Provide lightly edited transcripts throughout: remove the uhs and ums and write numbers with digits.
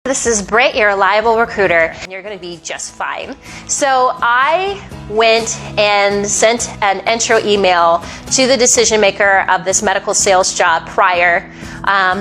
This is Britt, your reliable recruiter, and you're going to be just fine. So I went and sent an intro email to the decision maker of this medical sales job prior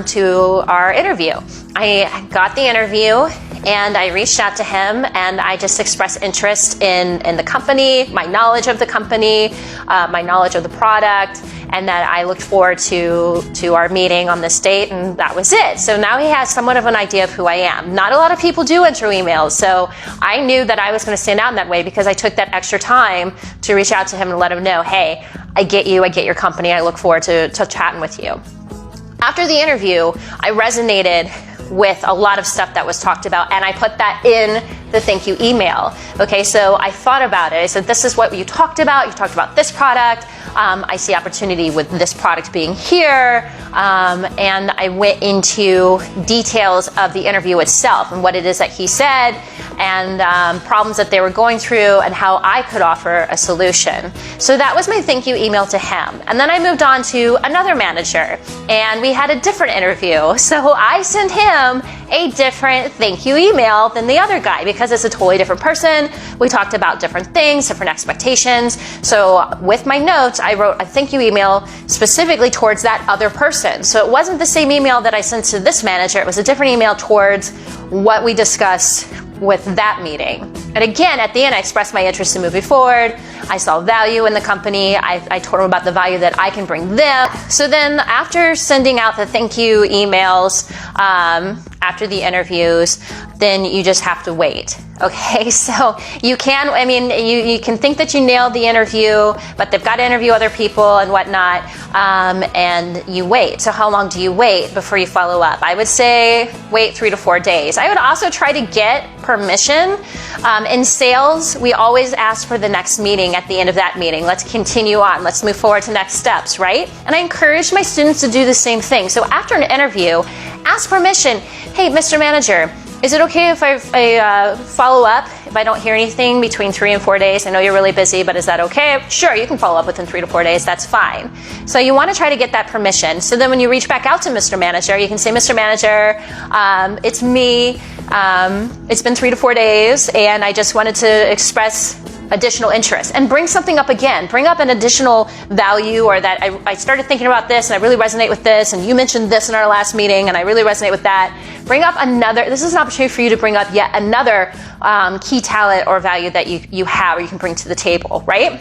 to our interview. I got the interview and I reached out to him and I just expressed interest in the company, my knowledge of the company, my knowledge of the product, and that I looked forward to our meeting on this date, and that was it. So now he has somewhat of an idea of who I am. Not a lot of people do intro emails, so I knew that I was going to stand out in that way because I took that extra time to reach out to him and let him know, hey, I get you, I get your company, I look forward to chatting with you. After the interview, I resonated with a lot of stuff that was talked about, and I put that in the thank you email. Okay, so I thought about it. I said, this is what you talked about. You talked about this product. I see opportunity with this product being here. And I went into details of the interview itself and what it is that he said and problems that they were going through and how I could offer a solution. So that was my thank you email to him. And then I moved on to another manager and we had a different interview. So I sent him a different thank you email than the other guy because it's a totally different person. We talked about different things, different expectations. So with my notes, I wrote a thank you email specifically towards that other person. So it wasn't the same email that I sent to this manager. It was a different email towards what we discussed with that meeting. And again, at the end, I expressed my interest in moving forward. I saw value in the company. I told them about the value that I can bring them. So then after sending out the thank you emails, after the interviews, then you just have to wait. Okay, so you can, you can think that you nailed the interview, but they've got to interview other people and whatnot, and you wait. So how long do you wait before you follow up? I would say wait 3 to 4 days. I would also try to get permission. In sales, we always ask for the next meeting at the end of that meeting. Let's continue on. Let's move forward to next steps, right? And I encourage my students to do the same thing. So after an interview, ask permission. Hey, Mr. Manager, is it okay if I follow up if I don't hear anything between 3 and 4 days? I know you're really busy, but is that okay? Sure, you can follow up within 3 to 4 days. That's fine. So you want to try to get that permission. So then when you reach back out to Mr. Manager, you can say, Mr. Manager, it's me. It's been 3 to 4 days, and I just wanted to express additional interest and bring something up again. Bring up an additional value, or that I started thinking about this and I really resonate with this, and you mentioned this in our last meeting and I really resonate with that. Bring up another, this is an opportunity for you to bring up yet another key talent or value that you have or you can bring to the table, right?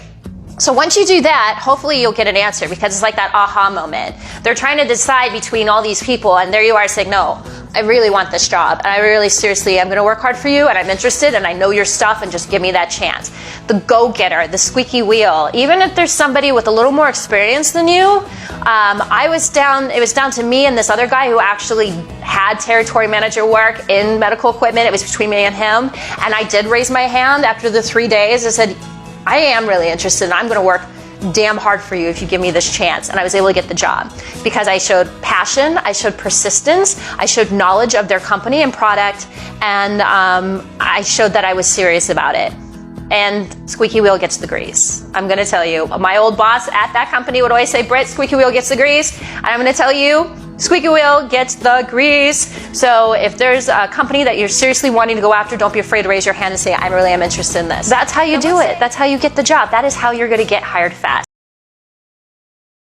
So once you do that, hopefully you'll get an answer, because it's like that aha moment. They're trying to decide between all these people, and there you are saying, no, I really want this job, and I really seriously, I'm going to work hard for you, and I'm interested, and I know your stuff, and just give me that chance. The go-getter, the squeaky wheel. Even if there's somebody with a little more experience than you, it was down to me and this other guy who actually had territory manager work in medical equipment. It was between me and him, and I did raise my hand after the 3 days. I said, I am really interested, and I'm going to work damn hard for you if you give me this chance. And I was able to get the job because I showed passion, I showed persistence, I showed knowledge of their company and product, and I showed that I was serious about it. And squeaky wheel gets the grease. I'm going to tell you, my old boss at that company would always say, Britt, squeaky wheel gets the grease. And I'm going to tell you, squeaky wheel gets the grease. So if there's a company that you're seriously wanting to go after, don't be afraid to raise your hand and say, I really am interested in this. That's how you do it. That's how you get the job. That is how you're going to get hired fast.